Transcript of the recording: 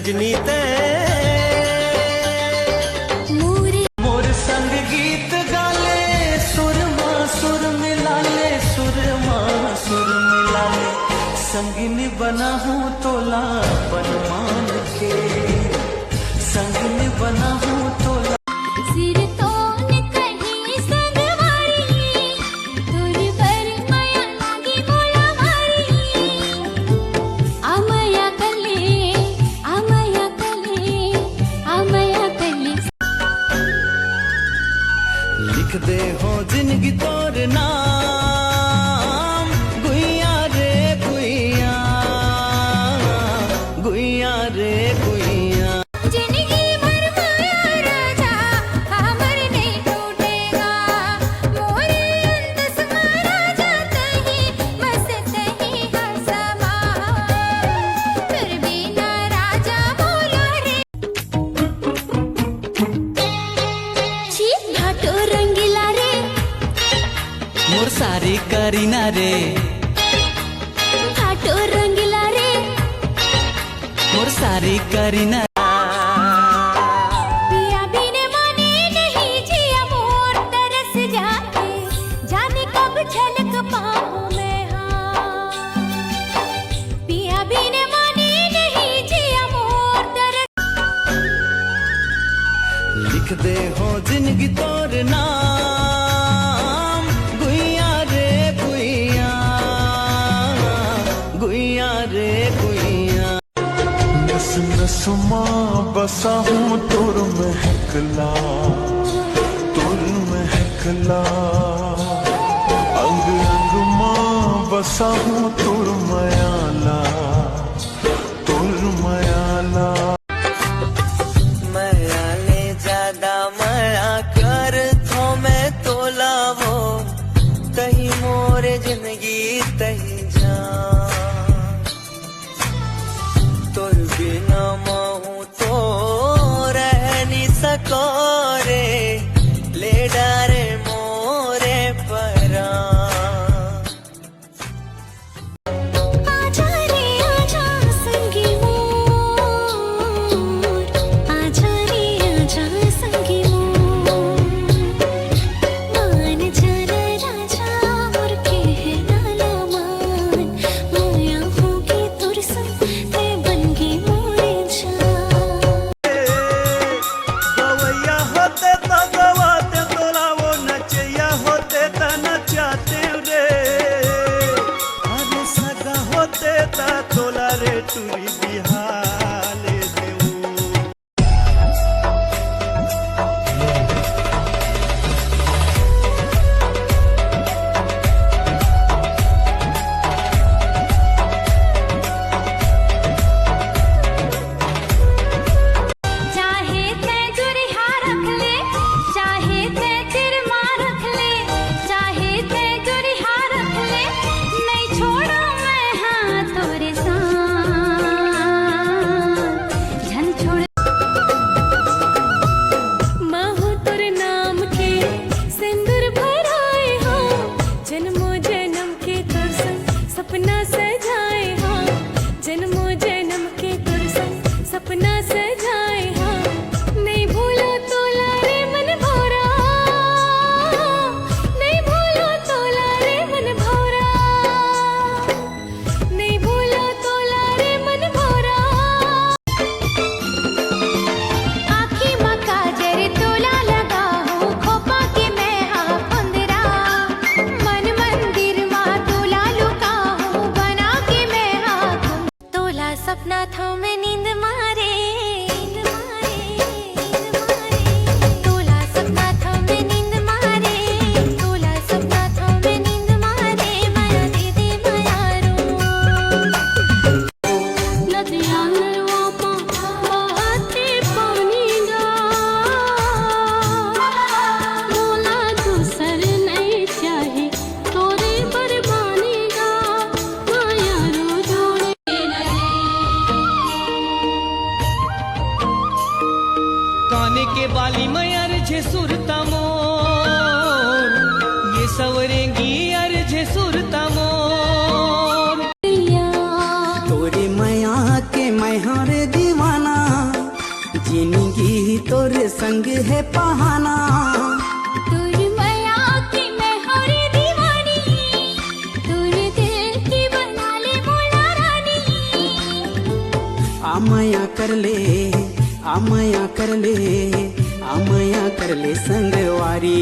सजनी ते मोर संग गीत गाले, सुर मां सुर मिला ले, सुर मां सुर मिला ले। संगिनी बना हूँ तोला बन मान के, संगिनी बना हूँ तोला। लिख दे हो जिंदगी तोर नाम, गुइया रे गुइया, गुइया रे गुइया। जिंदगी भर माया राजा हमर नहीं टूटेगा, मोरे अंदस मारा जाता ही मस्त ही हसमा, फिर भी ना राजा बोला रे। छी घाटो रंगीला रे, मोर सारी करीना रे, घाटो रंगीला रे, मोर सारी करीना। पिया बिन माने नहीं जिया मोर तरस जाके, जाने कब झलक पाऊं मैं हाँ। पिया बिन माने नहीं जिया मोर तरस। लिख दे हो जिंदगी तोर नाम, गुइया रे गुइया, गुइया रे गुइया। नस नस मां बसा हूँ तुर महकला, तुर महकला। अंग अंग मां बसा हूँ तुर मयाला, तुर मयाला। मया ले ज्यादा मया कर थो मैं तोला वो, तही मोरे जिंदगी तही जान। तोर बिना महू तो रह नहीं सको रे, ले डारे मोरे परान। आजा रे आजा संगी मोर, आजा रे आजा संगी मोर। मान जाना राजा मोर कहना ला मान, माया होगी तुर संग ते बनगी मोरे जान। गवैया होते तो गवाते तोला वो, नचैया होते तो नचाते रे। अरे सगा होते तो तोला रे टूरी बिहाले देऊ। चाहे ते जुरिहा रख ले, चाहे ते तिरमा रख ले, चाहे ते जुरिहा रख ले, नहीं छोड़ो मैं हाँ तोरे साथ, झन छोड़। माहू तुर नाम के सिंदूर भराए हो, जन्मों जन्म के तुर संग सपना सजाए हो, जन्मों जन्म के तुर संग सपना सजाए हो। नहीं भूलो तोला रे मन भौरा, नहीं भूलो तोला रे मन भौरा, नहीं भूलो तोला रे मन भौरा। आँखी माँ काजर तोला लगा हूँ, खोपा के मैं हाँ फुंदरा, मन मंदिर माँ तोला लुका हूँ, बना के मैं हाँ घूम। तोला सपना था मैं नींद मारे, नींद मारे, नींद मारे। तोला सपना था मैं नींद मारे, तोला सपना था मैं नींद मारे। माया दे दे माया रो, नदिया नरवा पा बहाते पानी गा, मोला दूसर नहीं चाहे तोरे बरबानी गा, माया रो जोड़े। काने के बाली मयर झे सुरता मोर, ये सवरेंगी अर झे सुरता मोर। तोरी मया के मैं हरे दीवाना, जिंदगी तोर संग है पहाना। तुर माया की मैं हरी दीवानी, तुर दिल की बना ले मोला रानी। आमया कर ले, आमया कर ले, आमया कर ले संगवारी।